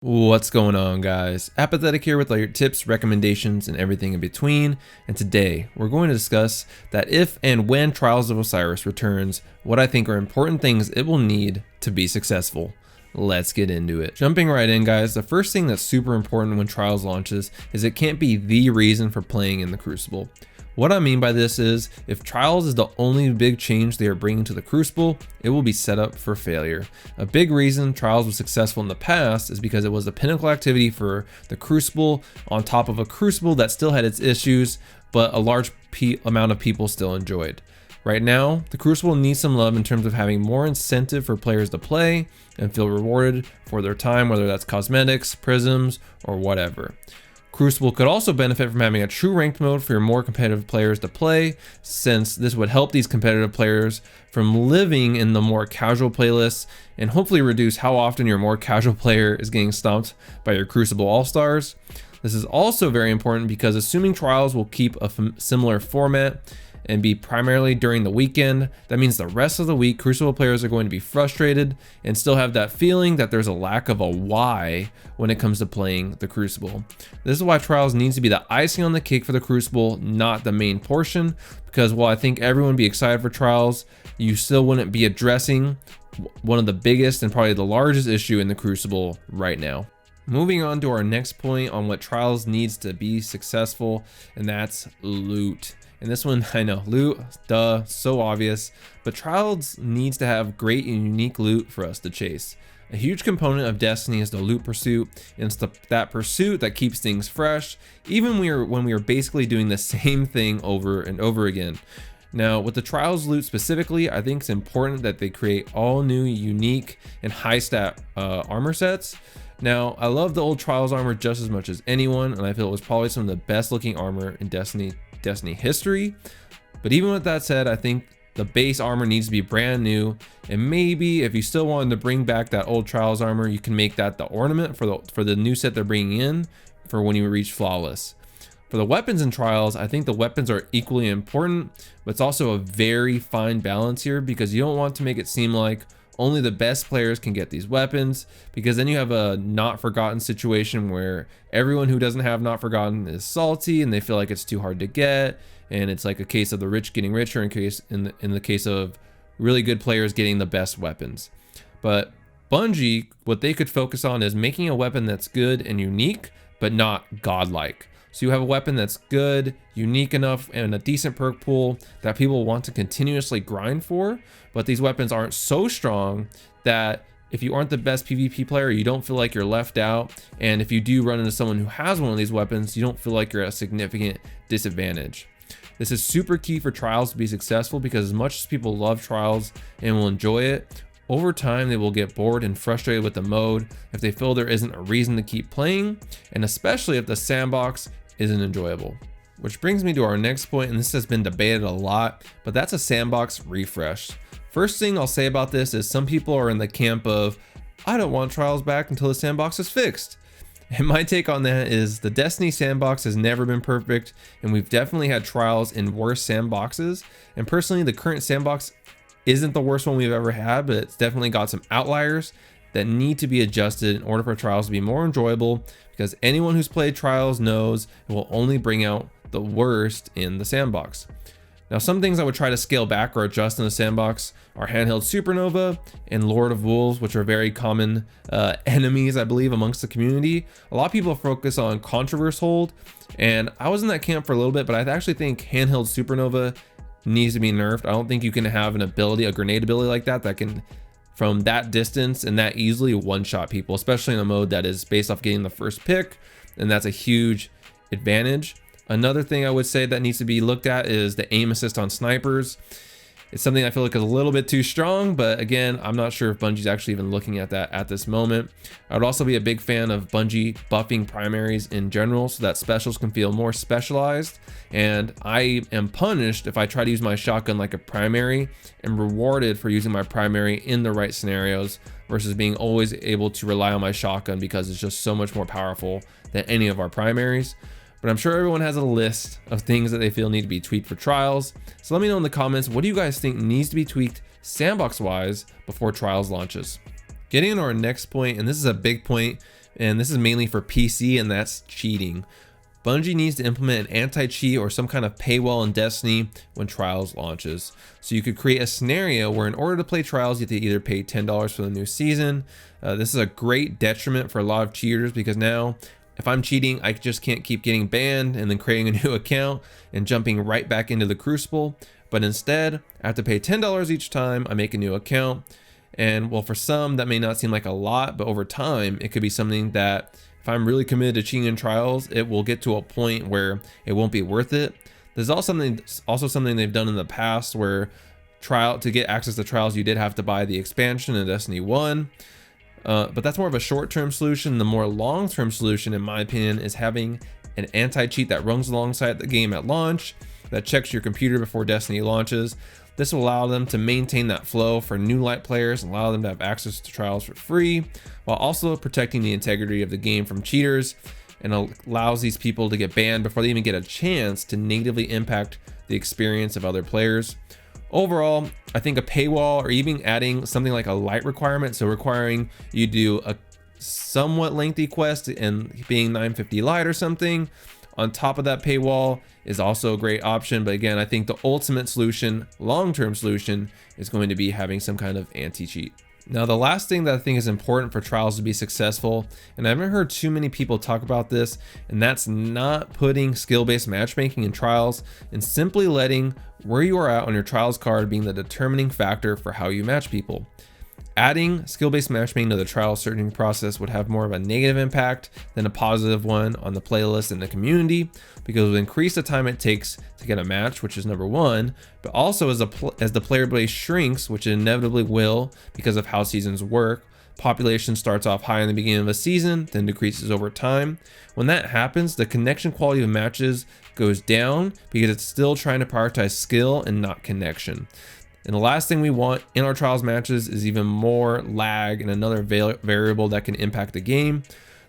What's going on, guys? Apathetic here with all your tips, recommendations, and everything in between. And today we're going to discuss that if and when Trials of Osiris returns, what I think are important things it will need to be successful. Let's get into it. Jumping right in, guys, the first thing that's super important when Trials launches is it can't be the reason for playing in the Crucible. What I mean by this is, if Trials is the only big change they are bringing to the Crucible, it will be set up for failure. A big reason Trials was successful in the past is because it was a pinnacle activity for the Crucible on top of a Crucible that still had its issues, but a large amount of people still enjoyed. Right now, the Crucible needs some love in terms of having more incentive for players to play and feel rewarded for their time, whether that's cosmetics, prisms, or whatever. Crucible could also benefit from having a true ranked mode for your more competitive players to play, since this would help these competitive players from living in the more casual playlists and hopefully reduce how often your more casual player is getting stomped by your Crucible All-Stars. This is also very important because assuming Trials will keep a similar format and be primarily during the weekend, that means the rest of the week Crucible players are going to be frustrated and still have that feeling that there's a lack of a why when it comes to playing the Crucible. This is why Trials needs to be the icing on the cake for the Crucible, not the main portion, because while I think everyone would be excited for Trials, you still wouldn't be addressing one of the biggest and probably the largest issue in the Crucible right now. Moving on to our next point on what Trials needs to be successful, and that's loot. And this one, I know, loot, duh, so obvious, but Trials needs to have great and unique loot for us to chase. A huge component of Destiny is the loot pursuit, and it's that pursuit that keeps things fresh, even when we are basically doing the same thing over and over again. Now, with the Trials loot specifically, I think it's important that they create all new, unique, and high stat armor sets. Now, I love the old Trials armor just as much as anyone, and I feel it was probably some of the best looking armor in Destiny history. But even with that said, I think the base armor needs to be brand new, and maybe if you still wanted to bring back that old Trials armor, you can make that the ornament for the new set they're bringing in for when you reach Flawless. For the weapons in Trials, I think the weapons are equally important, but it's also a very fine balance here, because you don't want to make it seem like only the best players can get these weapons, because then you have a not forgotten situation where everyone who doesn't have not forgotten is salty and they feel like it's too hard to get, and it's like a case of the rich getting richer in the case of really good players getting the best weapons. But Bungie, what they could focus on is making a weapon that's good and unique, but not godlike. So you have a weapon that's good, unique enough, and a decent perk pool that people want to continuously grind for, but these weapons aren't so strong that if you aren't the best PvP player, you don't feel like you're left out, and if you do run into someone who has one of these weapons, you don't feel like you're at a significant disadvantage. This is super key for Trials to be successful, because as much as people love Trials and will enjoy it, over time they will get bored and frustrated with the mode if they feel there isn't a reason to keep playing, and especially if the Sandbox isn't enjoyable. Which brings me to our next point, and this has been debated a lot, but that's a Sandbox refresh. First thing I'll say about this is some people are in the camp of, I don't want Trials back until the Sandbox is fixed. And my take on that is the Destiny Sandbox has never been perfect, and we've definitely had Trials in worse sandboxes. And personally, the current Sandbox isn't the worst one we've ever had, but it's definitely got some outliers that need to be adjusted in order for Trials to be more enjoyable, because anyone who's played Trials knows it will only bring out the worst in the Sandbox. Now, some things I would try to scale back or adjust in the Sandbox are Handheld Supernova and Lord of Wolves, which are very common enemies, I believe, amongst the community. A lot of people focus on Controverse Hold, and I was in that camp for a little bit, but I actually think Handheld Supernova needs to be nerfed. I don't think you can have an ability, a grenade ability like that can from that distance and that easily one-shot people, especially in a mode that is based off getting the first pick, and that's a huge advantage. Another thing I would say that needs to be looked at is the aim assist on snipers. It's something I feel like is a little bit too strong, but again, I'm not sure if Bungie's actually even looking at that at this moment. I would also be a big fan of Bungie buffing primaries in general so that specials can feel more specialized, and I am punished if I try to use my shotgun like a primary and rewarded for using my primary in the right scenarios versus being always able to rely on my shotgun because it's just so much more powerful than any of our primaries. But I'm sure everyone has a list of things that they feel need to be tweaked for Trials. So let me know in the comments, what do you guys think needs to be tweaked Sandbox wise before Trials launches? Getting into our next point, and this is a big point, and this is mainly for PC, and that's cheating. Bungie needs to implement an anti-cheat or some kind of paywall in Destiny when Trials launches. So you could create a scenario where in order to play Trials, you have to either pay $10 for the new season. This is a great detriment for a lot of cheaters, because now if I'm cheating, I just can't keep getting banned and then creating a new account and jumping right back into the Crucible. But instead, I have to pay $10 each time I make a new account. And well, for some, that may not seem like a lot, but over time, it could be something that if I'm really committed to cheating in Trials, it will get to a point where it won't be worth it. There's also something they've done in the past where to get access to Trials, you did have to buy the expansion in Destiny 1. But that's more of a short-term solution. The more long-term solution, in my opinion, is having an anti-cheat that runs alongside the game at launch, that checks your computer before Destiny launches. This will allow them to maintain that flow for new light players and allow them to have access to Trials for free, while also protecting the integrity of the game from cheaters, and allows these people to get banned before they even get a chance to negatively impact the experience of other players. Overall, I think a paywall, or even adding something like a light requirement, so requiring you do a somewhat lengthy quest and being 950 light or something on top of that paywall, is also a great option. But again, I think the ultimate solution, long-term solution, is going to be having some kind of anti-cheat. Now, the last thing that I think is important for Trials to be successful, and I haven't heard too many people talk about this, and that's not putting skill-based matchmaking in Trials and simply letting where you are at on your Trials card being the determining factor for how you match people. Adding skill-based matchmaking to the trial searching process would have more of a negative impact than a positive one on the playlist and the community, because it would increase the time it takes to get a match, which is number one, but also as the player base shrinks, which it inevitably will because of how seasons work. Population starts off high in the beginning of a season, then decreases over time. When that happens, the connection quality of matches goes down because it's still trying to prioritize skill and not connection. And the last thing we want in our Trials matches is even more lag and another variable that can impact the game.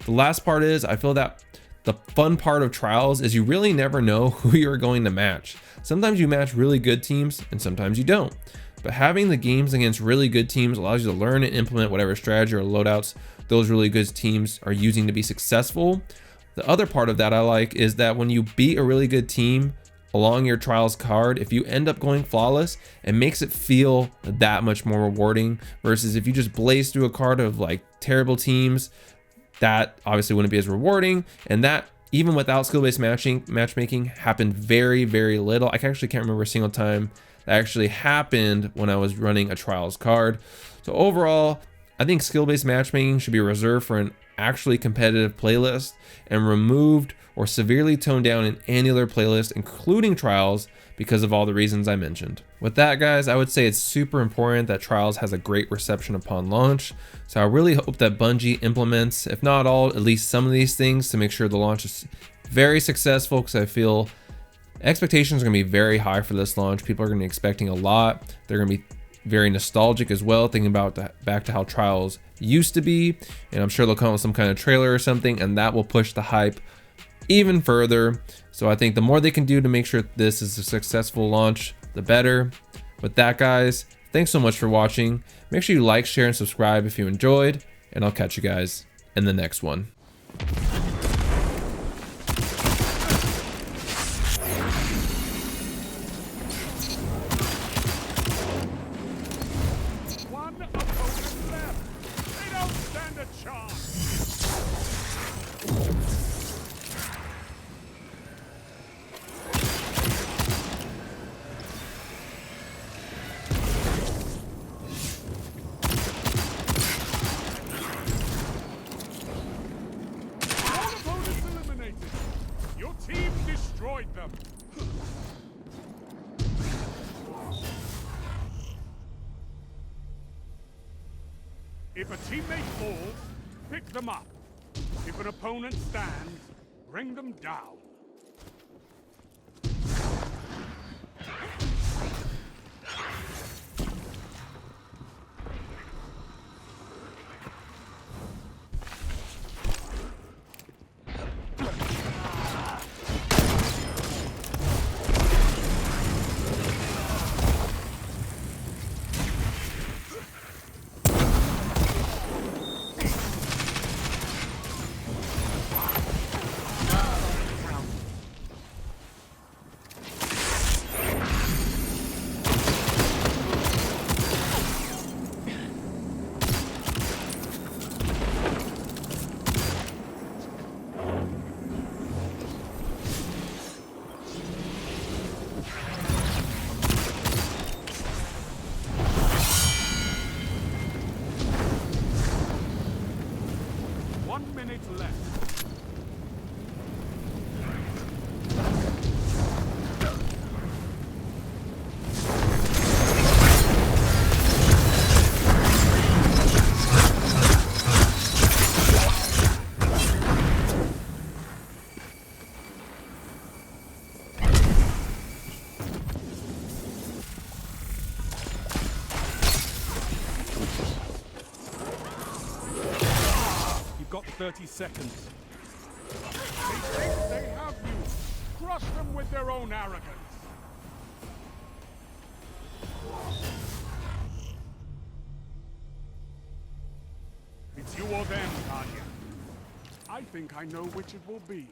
The last part is, I feel that the fun part of Trials is you really never know who you're going to match. Sometimes you match really good teams and sometimes you don't. But having the games against really good teams allows you to learn and implement whatever strategy or loadouts those really good teams are using to be successful. The other part of that I like is that when you beat a really good team along your Trials card, if you end up going flawless, it makes it feel that much more rewarding, versus if you just blaze through a card of like terrible teams, that obviously wouldn't be as rewarding. And that, even without skill-based matchmaking, happened very, very little. I actually can't remember a single time that actually happened when I was running a Trials card. So overall, I think skill-based matchmaking should be reserved for an actually competitive playlist and removed or severely toned down in any other playlist, including Trials, because of all the reasons I mentioned. With that, guys, I would say it's super important that Trials has a great reception upon launch. So I really hope that Bungie implements, if not all, at least some of these things to make sure the launch is very successful, because I feel expectations are going to be very high for this launch. People are going to be expecting a lot. They're going to be very nostalgic as well, thinking about back to how Trials used to be, and I'm sure they'll come up with some kind of trailer or something, and that will push the hype even further. So I think the more they can do to make sure this is a successful launch, the better. With that, guys, thanks so much for watching. Make sure you like, share, and subscribe if you enjoyed, and I'll catch you guys in the next one. One opponent left. They don't stand a chance. Your team destroyed them. If a teammate falls, pick them up. If an opponent stands, bring them down. minutes left. Got 30 seconds. They think they have you. Crush them with their own arrogance. It's you or them, Guardian. I think I know which it will be.